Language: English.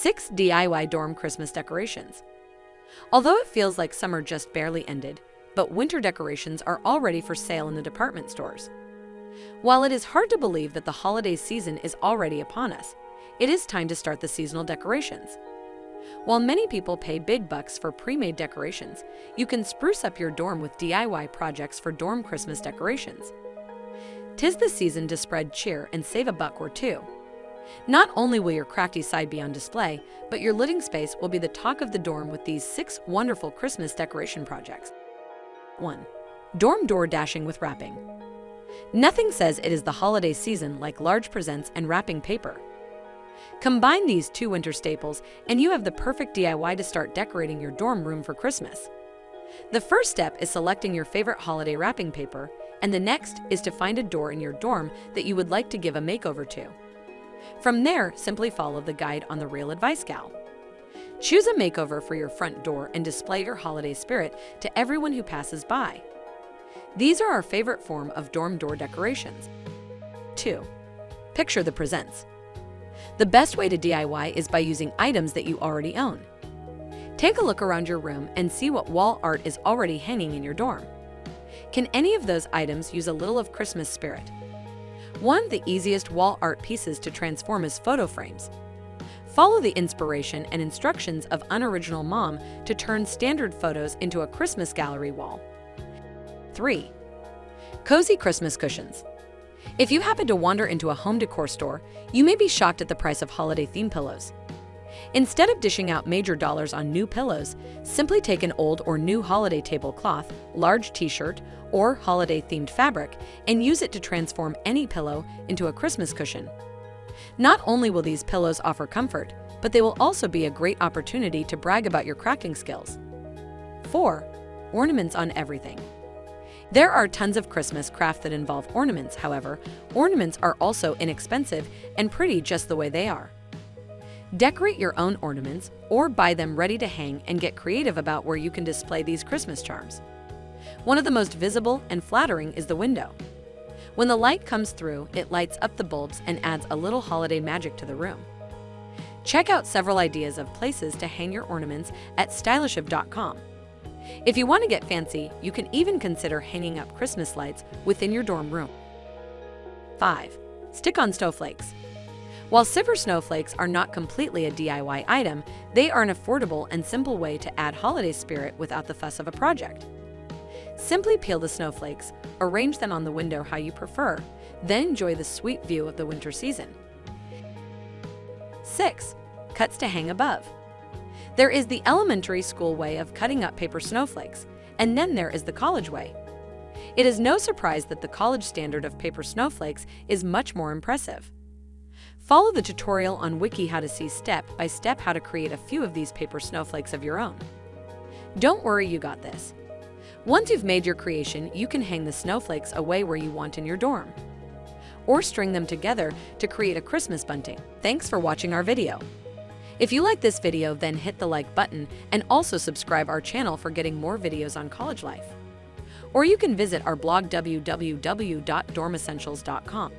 6 DIY dorm Christmas decorations. Although it feels like summer just barely ended, but winter decorations are already for sale in the department stores. While it is hard to believe that the holiday season is already upon us, it is time to start the seasonal decorations. While many people pay big bucks for pre-made decorations, you can spruce up your dorm with DIY projects for dorm Christmas decorations. 'Tis the season to spread cheer and save a buck or two. Not only will your crafty side be on display, but your living space will be the talk of the dorm with these 6 wonderful Christmas decoration projects. 1. Dorm door dashing with wrapping. Nothing says it is the holiday season like large presents and wrapping paper. Combine these 2 winter staples and you have the perfect DIY to start decorating your dorm room for Christmas. The first step is selecting your favorite holiday wrapping paper, and the next is to find a door in your dorm that you would like to give a makeover to. From there, simply follow the guide on the Real Advice Gal. Choose a makeover for your front door and display your holiday spirit to everyone who passes by. These are our favorite form of dorm door decorations. 2. Picture the presents. The best way to DIY is by using items that you already own. Take a look around your room and see what wall art is already hanging in your dorm. Can any of those items use a little of Christmas spirit? One of the easiest wall art pieces to transform is photo frames. Follow the inspiration and instructions of Unoriginal Mom to turn standard photos into a Christmas gallery wall. 3. Cozy Christmas cushions. If you happen to wander into a home decor store, you may be shocked at the price of holiday theme pillows. Instead of dishing out major dollars on new pillows, simply take an old or new holiday tablecloth, large t-shirt, or holiday-themed fabric and use it to transform any pillow into a Christmas cushion. Not only will these pillows offer comfort, but they will also be a great opportunity to brag about your crafting skills. 4. Ornaments on everything. There are tons of Christmas craft that involve ornaments, however, ornaments are also inexpensive and pretty just the way they are. Decorate your own ornaments or buy them ready to hang and get creative about where you can display these Christmas charms. One of the most visible and flattering is the window. When the light comes through, it lights up the bulbs and adds a little holiday magic to the room. Check out several ideas of places to hang your ornaments at stylishiv.com. If you want to get fancy, you can even consider hanging up Christmas lights within your dorm room. 5. Stick-on snowflakes. While silver snowflakes are not completely a DIY item, they are an affordable and simple way to add holiday spirit without the fuss of a project. Simply peel the snowflakes, arrange them on the window how you prefer, then enjoy the sweet view of the winter season. 6. Cuts to hang above. There is the elementary school way of cutting up paper snowflakes, and then there is the college way. It is no surprise that the college standard of paper snowflakes is much more impressive. Follow the tutorial on Wiki how to see step by step how to create a few of these paper snowflakes of your own. Don't worry, you got this. Once you've made your creation, you can hang the snowflakes away where you want in your dorm, or string them together to create a Christmas bunting. Thanks for watching our video. If you like this video, then hit the like button and also subscribe our channel for getting more videos on college life. Or you can visit our blog www.dormessentials.com.